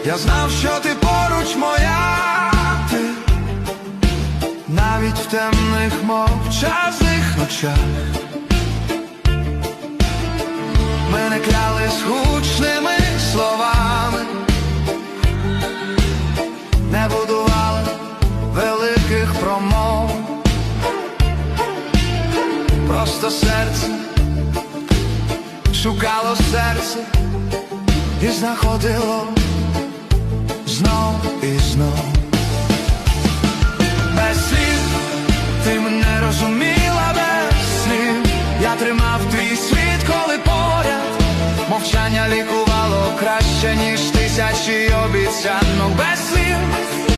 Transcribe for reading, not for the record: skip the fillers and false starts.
Я знав, що ти поруч моя, ти навіть в темних мовчазних ночах. Ми не клялись гучними словами, не будували великих промов. Просто серце шукало серце і знаходило знов і знов. Без слів ти мене розуміла, без слів я тримав твій світ, коли поряд мовчання лікувало краще, ніж тисячі обіцянок. Без